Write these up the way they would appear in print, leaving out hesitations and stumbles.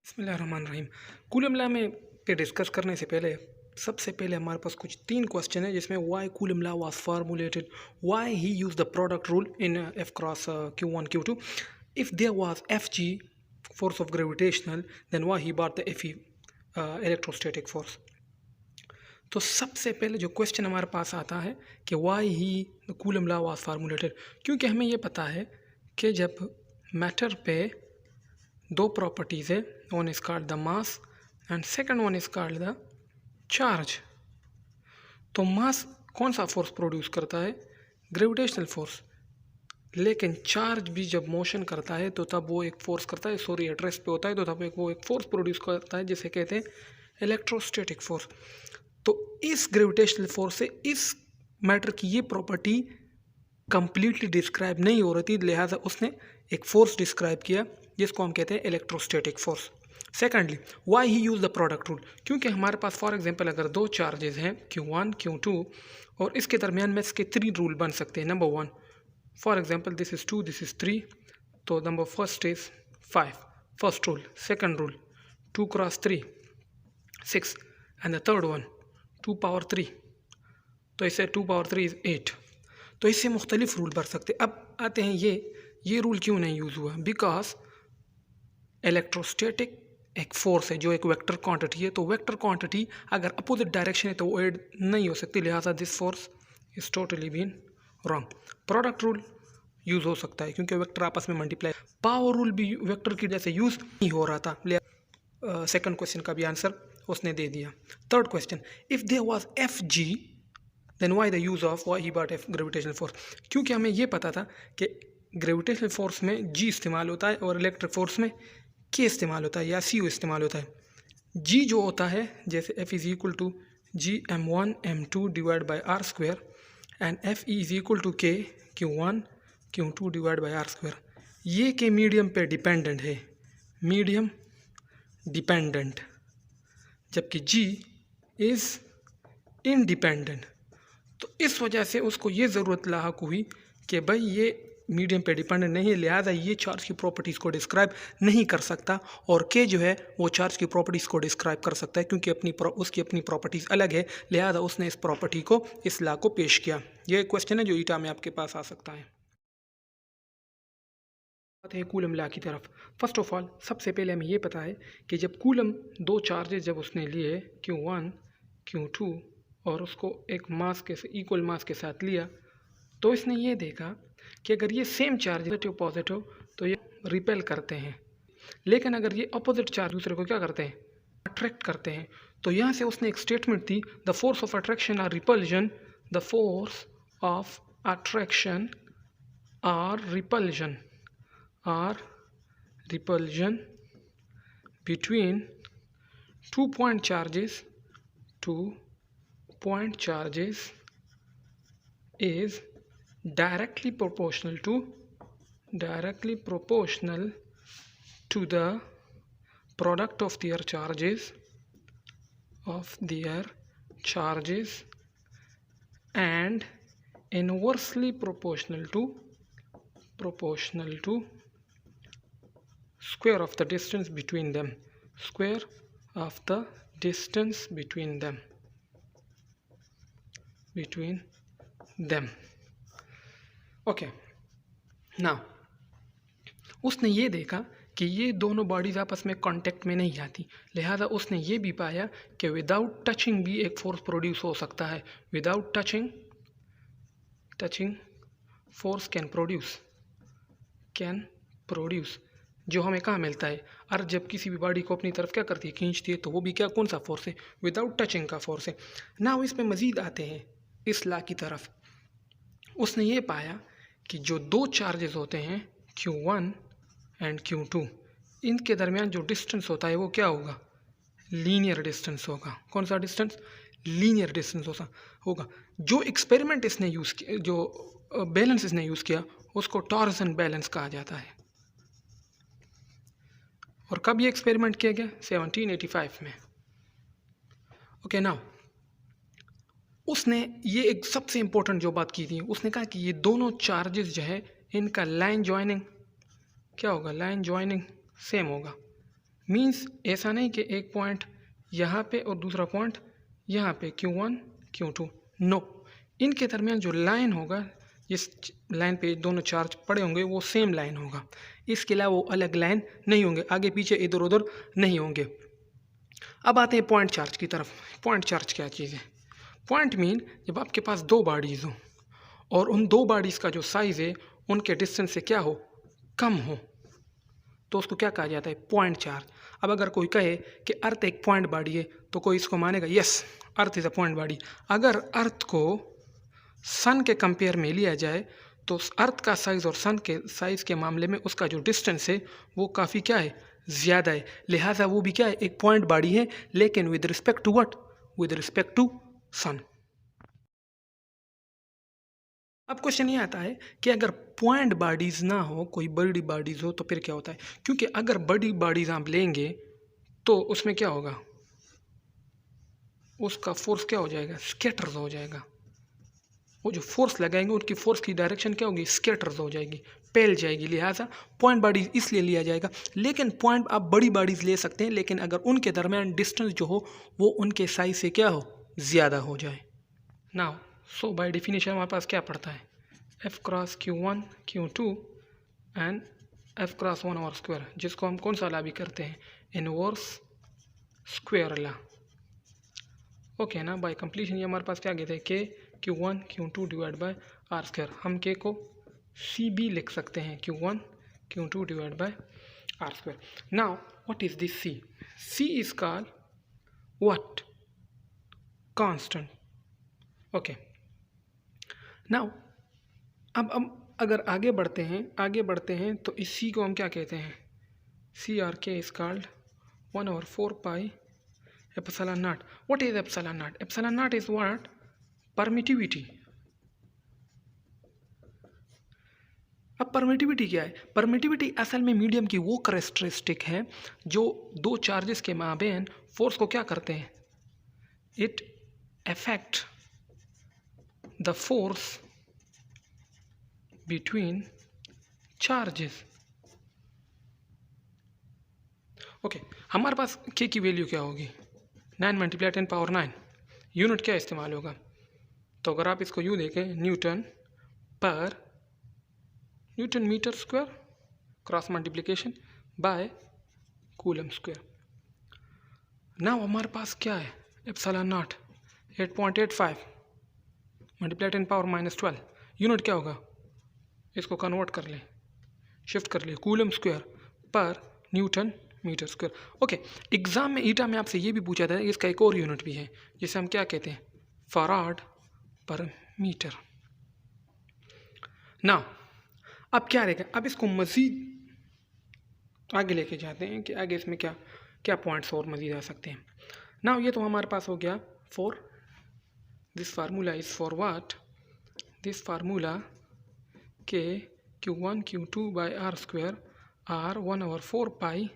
बिस्मिल्लाहिर्रहमानिर्रहीम। Coulomb law में पे डिस्कस करने से पहले सबसे पहले हमारे पास कुछ 3 क्वेश्चन है जिसमें why Coulomb law was formulated, why he use the product rule in F cross Q1 Q2, if there was Fg force of gravitational then why he brought the Fe electrostatic force। तो सबसे पहले जो question हमारे पास आता है कि why he coulomb law was formulated, क्योंकि हमें ये पता है कि जब मैटर पे दो प्रॉपर्टीज़ है, one is called the mass and second one is called the charge. तो मास कौन सा फोर्स प्रोड्यूस करता है? Gravitational force. लेकिन चार्ज भी जब मोशन करता है तो तब वो एक फोर्स करता है, सॉरी एट रेस्ट पे होता है तो तब वो एक फोर्स प्रोड्यूस करता है जिसे कहते हैं इलेक्ट्रोस्टैटिक फोर्स। तो इस ग्रेविटेशनल फोर्स से इस मैटर की ये प्रॉपर्टी कंप्लीटली डिस्क्राइब नहीं हो रही थी, लिहाजा उसने एक फोर्स डिस्क्राइब किया जिसको हम कहते हैं electrostatic force. Secondly, why he use the product rule, क्योंकि हमारे पास फॉर एग्जांपल अगर दो चार्जेस हैं Q1 Q2 और इसके दरमियान में इसके 3 रूल बन सकते हैं। Number 1, for example this is 2 this is 3, तो number first is 5, first rule. Second rule 2 cross 3 6 and the third one 2 power 3, तो इससे 2 पावर 3 इज़ 8। तो इससे मुख्तलिफ रूल बढ़ सकते। अब आते हैं ये रूल क्यों नहीं यूज़ हुआ? बिकॉज इलेक्ट्रोस्टैटिक एक फोर्स है जो एक वेक्टर क्वांटिटी है, तो वेक्टर क्वांटिटी अगर अपोजिट डायरेक्शन है तो वो ऐड नहीं हो सकती, लिहाजा this force is totally been wrong. Product rule use हो सकता है क्योंकि वेक्टर आपस में मल्टीप्लाई। पावर रूल भी वेक्टर की वजह से यूज़ नहीं हो रहा था, लिहाजा सेकंड क्वेश्चन का भी आंसर उसने दे दिया। Third question, if there was F G then why the use of why he bought F gravitational force, क्योंकि हमें ये पता था कि ग्रेविटेशनल फोर्स में जी इस्तेमाल होता है और इलेक्ट्रिक फोर्स में के इस्तेमाल होता है या सी यू इस्तेमाल होता है। जी जो होता है जैसे F is equal to G m1 m2 divide by R square and F is equal to K Q1 Q2 divide by R square. ये के मीडियम पे डिपेंडेंट है, मीडियम डिपेंडेंट, जबकि जी इज़ इनडिपेंडेंट। तो इस वजह से उसको ये ज़रूरत लाहक हुई कि भाई ये मीडियम पे डिपेंडेंट नहीं है, लिहाजा ये चार्ज की प्रॉपर्टीज़ को डिस्क्राइब नहीं कर सकता और के जो है वो चार्ज की प्रॉपर्टीज़ को डिस्क्राइब कर सकता है क्योंकि उसकी अपनी प्रॉपर्टीज़ अलग है, लिहाजा उसने इस प्रॉपर्टी को, इस लॉ को पेश किया। ये एक क्वेश्चन है जो ईटा में आपके पास आ सकता है। आते हैं कूलम लॉ की तरफ। फर्स्ट ऑफ ऑल सबसे पहले हमें ये पता है कि जब कूलम दो चार्जेस जब उसने लिए Q1 Q2 और उसको एक मास के इक्वल मास के साथ लिया तो इसने ये देखा कि अगर ये सेम चार्ज पॉजिटिव तो ये रिपेल करते हैं, लेकिन अगर ये अपोजिट चार्ज दूसरे को क्या करते हैं? अट्रैक्ट करते हैं। तो यहाँ से उसने एक स्टेटमेंट दी, the force of attraction or repulsion, the force of attraction or repulsion between 2 point charges is directly proportional to the product of their charges and inversely proportional to square of the distance between them, okay. Now उसने ये देखा कि ये दोनों bodies आपस में contact में नहीं आती, लिहाजा उसने ये भी पाया कि विदाउट टचिंग भी एक फोर्स प्रोड्यूस हो सकता है। Without touching force can produce जो हमें कहाँ मिलता है? और जब किसी भी बॉडी को अपनी तरफ क्या करती है? खींचती है, तो वो भी क्या, कौन सा फोर्स है? विदाउट टचिंग का फोर्स है। नाउ इसमें मज़ीद आते हैं इस लॉ की तरफ। उसने ये पाया कि जो दो चार्जेस होते हैं Q1 एंड Q2, इनके दरमियान जो डिस्टेंस होता है वो क्या होगा? लीनियर डिस्टेंस होगा। कौन सा डिस्टेंस? लीनियर डिस्टेंस होगा। जो एक्सपेरिमेंट इसने यूज़ किया, जो बैलेंस इसने यूज़ किया, उसको टॉर्सन बैलेंस कहा जाता है। और कब ये एक्सपेरिमेंट किया गया? 1785 में। ओके। नाउ उसने ये एक सबसे इम्पोर्टेंट जो बात की थी, उसने कहा कि ये दोनों चार्जेस जो है इनका लाइन जॉइनिंग क्या होगा? लाइन जॉइनिंग सेम होगा। मीन्स ऐसा नहीं कि एक पॉइंट यहाँ पे और दूसरा पॉइंट यहाँ पे Q1 Q2, नो, इनके दरमियान जो लाइन होगा, जिस लाइन पे दोनों चार्ज पड़े होंगे वो सेम लाइन होगा, इसके अलावा वो अलग लाइन नहीं होंगे, आगे पीछे इधर उधर नहीं होंगे। अब आते हैं पॉइंट चार्ज की तरफ। पॉइंट चार्ज क्या चीज़ है? पॉइंट मीन जब आपके पास दो बॉडीज़ हो और उन दो बॉडीज़ का जो साइज़ है उनके डिस्टेंस से क्या हो, कम हो, तो उसको क्या कहा जाता है? Point charge. अब अगर कोई कहे कि अर्थ एक पॉइंट बॉडी है तो कोई इसको मानेगा yes earth is a point body. अगर अर्थ को सन के कंपेयर में लिया जाए तो अर्थ का साइज़ और सन के साइज़ के मामले में उसका जो डिस्टेंस है वो काफ़ी क्या है, ज़्यादा है, लिहाजा वो भी क्या है, एक पॉइंट बॉडी है, लेकिन with respect to what, with respect to sun. अब क्वेश्चन ये आता है कि अगर पॉइंट बॉडीज़ ना हो, कोई बड़ी बॉडीज़ हो, तो फिर क्या होता है? क्योंकि अगर बड़ी बॉडीज़ आप लेंगे तो उसमें क्या होगा, उसका फोर्स क्या हो जाएगा, स्कैटर्स हो जाएगा। वो जो फोर्स लगाएंगे उनकी फोर्स की डायरेक्शन क्या होगी, स्कैटर्स हो जाएगी, फैल जाएगी, लिहाजा पॉइंट बॉडीज इसलिए लिया जाएगा। लेकिन पॉइंट आप बड़ी बॉडीज ले सकते हैं, लेकिन अगर उनके दरमियान डिस्टेंस जो हो वो उनके साइज से क्या हो, ज़्यादा हो जाए। नाउ सो बाय डेफिनेशन हमारे पास क्या पड़ता है, F cross Q1 Q2 and F cross 1 over square, जिसको हम कौन सा ला भी करते हैं, इनवर्स स्क्वायर ला। ओके ना, बाय कंप्लीशन ये हमारे पास क्या कहते हैं, के Q1 Q2 divide by R square. हम के को सी भी लिख सकते हैं, Q1 Q2 divide by R square. Now what is this C? C is called what, constant. Okay, now अब अगर आगे बढ़ते हैं तो इस सी को हम क्या कहते हैं, सी आर के is called 1/4 pi epsilon naught. What is epsilon naught? Epsilon naught is what? Permittivity. अब परमिटिविटी क्या है? परमिटिविटी असल में मीडियम की वो करेक्टरिस्टिक है जो दो चार्जेस के माबेन फोर्स को क्या करते हैं, it affect the force between charges. Okay, हमारे पास के की वैल्यू क्या होगी, 9 मल्टीप्लाई 10 पावर 9। यूनिट क्या इस्तेमाल होगा, तो अगर आप इसको यूँ देखें, newton meter square cross multiplication by coulomb square. Now हमारे पास क्या है, epsilon naught 8.85 multiply 10 power -12। Unit क्या होगा, इसको कन्वर्ट कर ले, शिफ्ट कर ले, कूलम स्क्वायर पर newton meter square. Okay, exam में ईटा में आपसे ये भी पूछा था, इसका एक और यूनिट भी है जिसे हम क्या कहते हैं, फराड पर मीटर। ना अब क्या रहेगा, अब इसको मज़ीद आगे लेके जाते हैं कि आगे इसमें क्या क्या पॉइंट्स और मज़ीद आ सकते हैं। ना ये तो हमारे पास हो गया for this formula is for what, this formula K Q1 Q2 by R square or 1/4 pi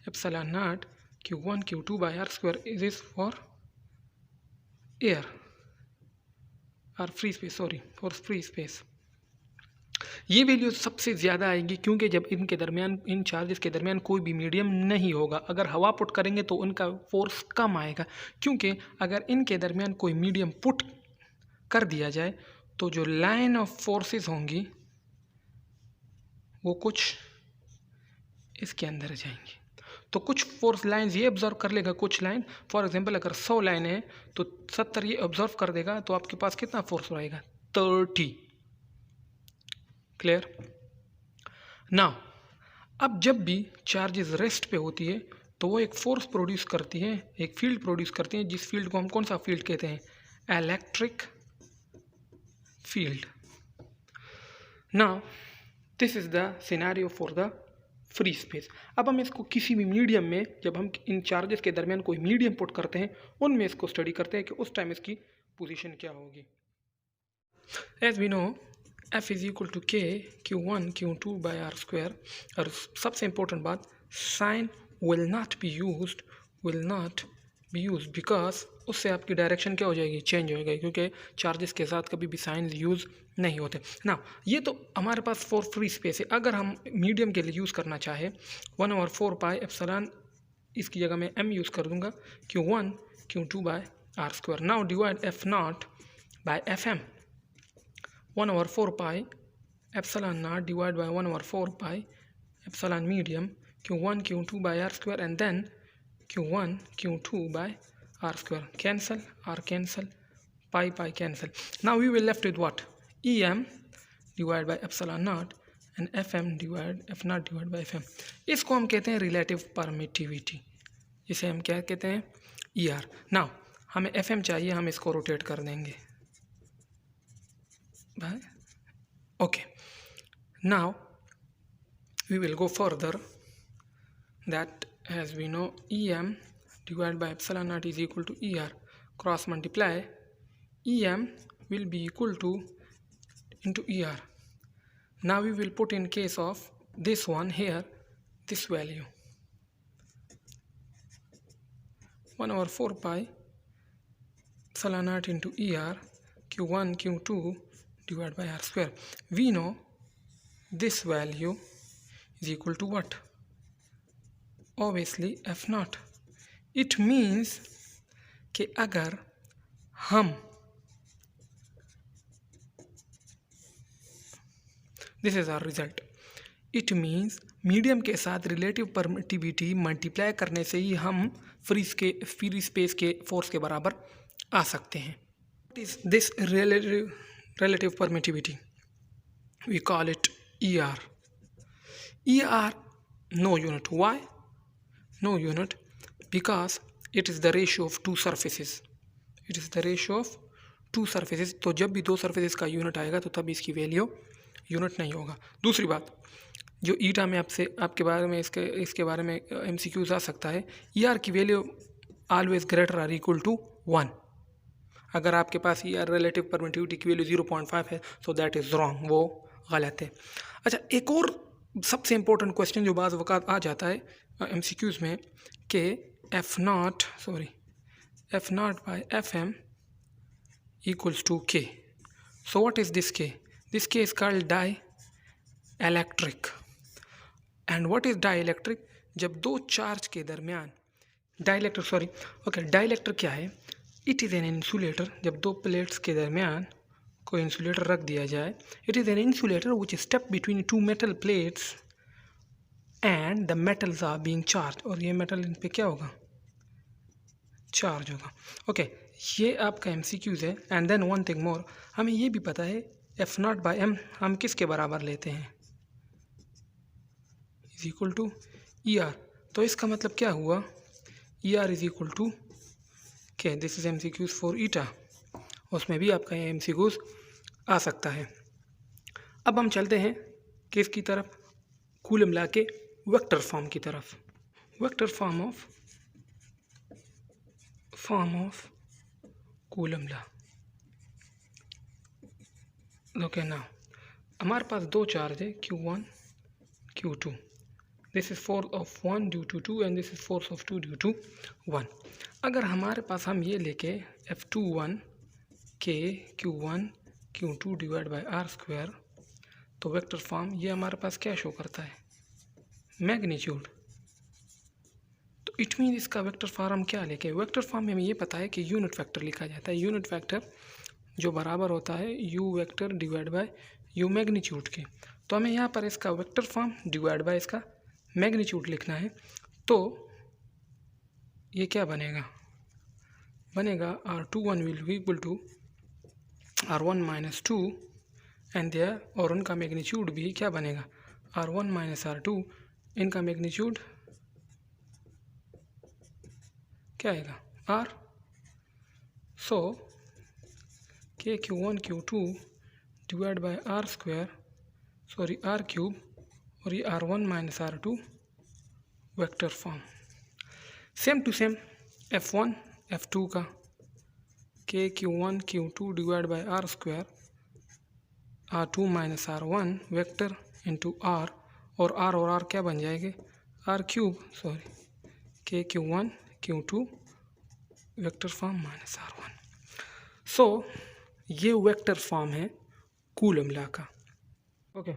epsilon naught Q1 Q2 by r square is for air or free space, sorry for free space। ये value सबसे ज़्यादा आएगी क्योंकि जब इनके दरमियान, इन charges के दरमियान कोई भी मीडियम नहीं होगा। अगर हवा पुट करेंगे तो उनका फोर्स कम आएगा, क्योंकि अगर इनके दरमियान कोई मीडियम पुट कर दिया जाए तो जो लाइन ऑफ फोर्सेस होंगी वो कुछ इसके अंदर जाएंगी, तो कुछ फोर्स लाइन्स ये ऑब्जर्व कर लेगा, कुछ लाइन फॉर एग्जांपल अगर 100 लाइन है तो 70 ये ऑब्जर्व कर देगा, तो आपके पास कितना फोर्स रहेगा, 30। क्लियर? नाउ अब जब भी चार्जेस रेस्ट पे होती है तो वो एक फोर्स प्रोड्यूस करती है, एक फील्ड प्रोड्यूस करती है, जिस फील्ड को हम कौन सा फील्ड कहते हैं, electric field. Now this is the scenario for the free space. अब हम इसको किसी भी मीडियम में, जब हम इन चार्जेस के दरमियान कोई मीडियम पुट करते हैं, उनमें इसको स्टडी करते हैं कि उस टाइम इसकी पोजीशन क्या होगी। As we know F is equal to K Q1 Q2 by R square. और सबसे इंपॉर्टेंट बात, sign will not be use because उससे आपकी डायरेक्शन क्या हो जाएगी, चेंज हो जाएगी, क्योंकि चार्जेस के साथ कभी भी साइन यूज़ नहीं होते ना। ये तो हमारे पास फॉर फ्री स्पेस है। अगर हम मीडियम के लिए यूज़ करना चाहे 1/4 पाई एप्सिलॉन इसकी जगह मैं m यूज़ कर दूंगा, Q1 Q2 by R square. Now divide F naught by F M, 1/4 pi epsilon naught divide by 1/4 pi epsilon medium Q1 Q2 by r square and then Q1 Q2 by r square. Cancel, r cancel, pi cancel. Now we will left with what? Em divided by epsilon naught and Fm divided F naught divided by Fm. इसको हम कहते हैं relative permittivity, इसे हम क्या कहते हैं? ER. Now हमें Fm चाहिए, हम इसको रोटेट कर देंगे भाई. Okay. Now we will go further. That as we know, Em divided by epsilon naught is equal to ER. Cross multiply, Em will be equal to into ER. Now we will put in case of this one here, this value 1/4 pi epsilon naught into ER Q1 Q2 divided by R square. We know this value is equal to what? Obviously F naught. It means कि अगर हम this is our result. It means medium के साथ relative permittivity multiply करने से ही हम free space के force के बराबर आ सकते हैं. What is this relative permittivity? We call it ER. ER no unit. Why? No unit because it is the ratio of two surfaces. It is the ratio of two surfaces. तो जब भी दो surfaces का unit आएगा तो तब इसकी value unit नहीं होगा. दूसरी बात, जो ईटा में आपके बारे में इसके बारे में MCQs आ सकता है, ER की value always greater or equal to 1. अगर आपके पास ER रिलेटिव परमिटिविटी की वैल्यू 0.5 है तो दैट इज़ रॉन्ग, वो गलत है. अच्छा, एक और सबसे इम्पोर्टेंट क्वेश्चन जो बाज़ वक़्त आ जाता है MCQs में कि F naught by Fm equals to K. So what is this K? This K is called dielectric. And what is dielectric? जब दो चार्ज के दरमियान डाइलेक्ट्रिक क्या है? It is an insulator. जब दो प्लेट्स के दरमियान कोई इंसुलेटर रख दिया जाए, it is an insulator which step between two metal plates and the metals are being charge. और ये मेटल इन पे क्या होगा? चार्ज होगा. ओके, ये आपका MCQs है. And then one thing more, हमें ये भी पता है F naught by M हम किसके बराबर लेते हैं? Is equal to ER. तो इसका मतलब क्या हुआ? ER is equal to K. This is MCQs for eta. उसमें भी आपका ये MCQs आ सकता है. अब हम चलते हैं किसकी तरफ? कूलम लॉ के वेक्टर फॉर्म की तरफ. Vector form of Coulomb law. Okay, now हमारे पास दो चार्ज है Q1 Q2. This is force of 1 due to 2 and this is force of 2 due to 1. अगर हमारे पास हम ये लेके F21 K Q1 Q2 divide by R square, तो वेक्टर फॉर्म ये हमारे पास क्या शो करता है? मैग्नीट्यूड. तो इट मीन इसका वेक्टर फॉर्म क्या लेके? वेक्टर फॉर्म में हमें ये पता है कि यूनिट वेक्टर लिखा जाता है. यूनिट वेक्टर जो बराबर होता है U vector divide by U magnitude के. तो हमें यहाँ पर इसका वेक्टर फॉर्म डिवाइड बाय इसका मैग्नीट्यूड लिखना है. तो ये क्या बनेगा? R21 will be equal to R1 minus 2 and there, और उनका मैग्नीट्यूड भी क्या बनेगा? R1 minus R2. इनका मैग्नीट्यूड क्या आएगा? R. So K Q1 Q2 divide by R square, sorry R cube, और ये R1 minus R2 vector form. Same to same F1 F2 का K Q1 Q2 divide by R square, R2 minus R1 vector into R, और R क्या बन जाएंगे? R cube, sorry K Q1 Q2 vector form minus R1. So ये vector form है Coulomb law का. Okay,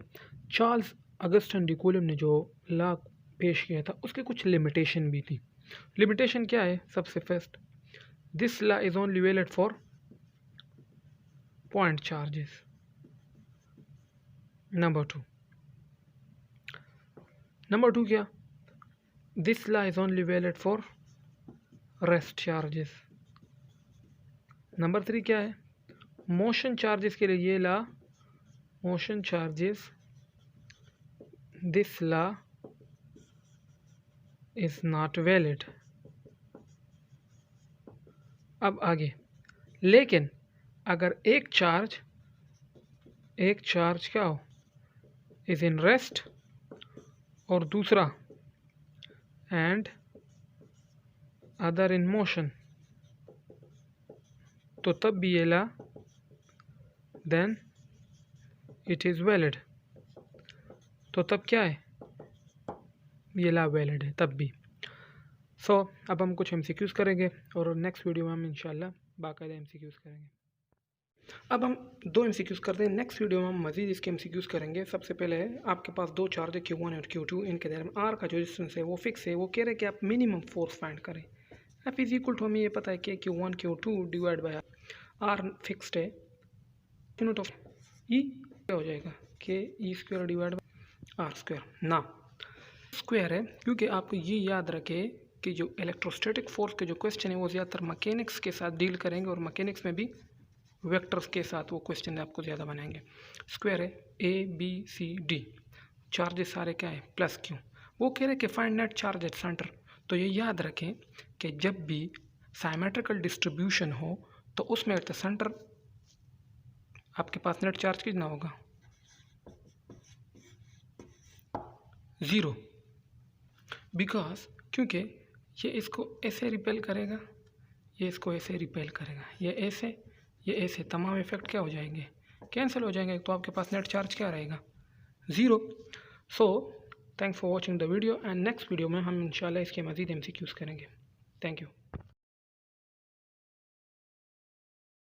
Charles Augustin de Coulomb ने जो law पेश किया था उसके कुछ लिमिटेशन भी थी. लिमिटेशन क्या है? सबसे first, this law is only valid for point charges. Number two क्या? This law is only valid for rest charges. Number 3 क्या है? मोशन चार्जेस के लिए ये law, motion charges, this law is not valid. अब आगे, लेकिन अगर एक चार्ज क्या हो, इज इन रेस्ट, और दूसरा एंड अदर इन मोशन, तो तब भी ये law, then it is valid. तो तब क्या है? ये लॉ वैलिड है तब भी। सो अब हम कुछ MCQs करेंगे और नेक्स्ट वीडियो में हम इंशाल्लाह बाकायदा MCQs करेंगे। अब हम 2 MCQs करते हैं, नेक्स्ट वीडियो में हम मज़ीद इसके MCQs करेंगे। सबसे पहले है, आपके पास 2 चार्ज है Q1 और Q2, इनके दरमियान आर का जो डिस्टेंस है वो फिक्स है। वो कह रहे हैं कि आप मिनिमम फोर्स फाइंड करें। एफ इज इक्वल टू, हमें ये पता है कि Q1 Q2 divide by R fixed है, यूनिट ऑफ ई क्या हो जाएगा, K E square divide by R square ना स्क्वायर है, क्योंकि आपको ये याद रखे कि जो इलेक्ट्रोस्टैटिक फोर्स के जो क्वेश्चन है वो ज़्यादातर मैकेनिक्स के साथ डील करेंगे, और मैकेनिक्स में भी वेक्टर्स के साथ वो क्वेश्चन आपको ज़्यादा बनाएंगे। स्क्वायर है ABCD, चार्जेस सारे क्या है? Plus Q. वो कह रहे कि find net charge at centre. तो ये याद रखें कि जब भी साइमेट्रिकल डिस्ट्रीब्यूशन हो तो उसमें एट द सेंटर आपके पास नेट चार्ज कितना होगा? 0, बिकॉज क्योंकि ये इसको ऐसे रिपेल करेगा, ये इसको ऐसे रिपेल करेगा, ये ऐसे तमाम इफेक्ट क्या हो जाएंगे? कैंसिल हो जाएंगे। तो आपके पास नेट चार्ज क्या रहेगा? 0। So thanks for watching the video, and next video में हम इंशाल्लाह इसके मज़ीद MCQs करेंगे। Thank you.